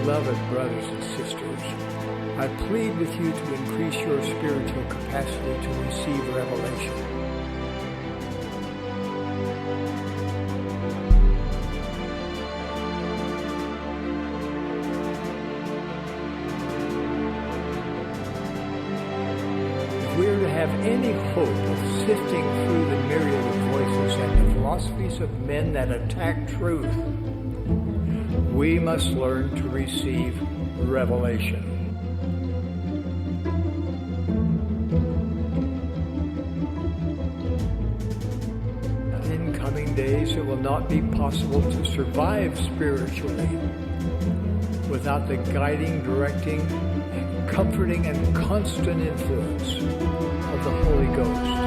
Beloved brothers and sisters, I plead with you to increase your spiritual capacity to receive revelation. If we are to have any hope of sifting through the myriad of voices and the philosophies of men that attack truth, we must learn to receive revelation. In coming days, it will not be possible to survive spiritually without the guiding, directing, comforting, and constant influence of the Holy Ghost.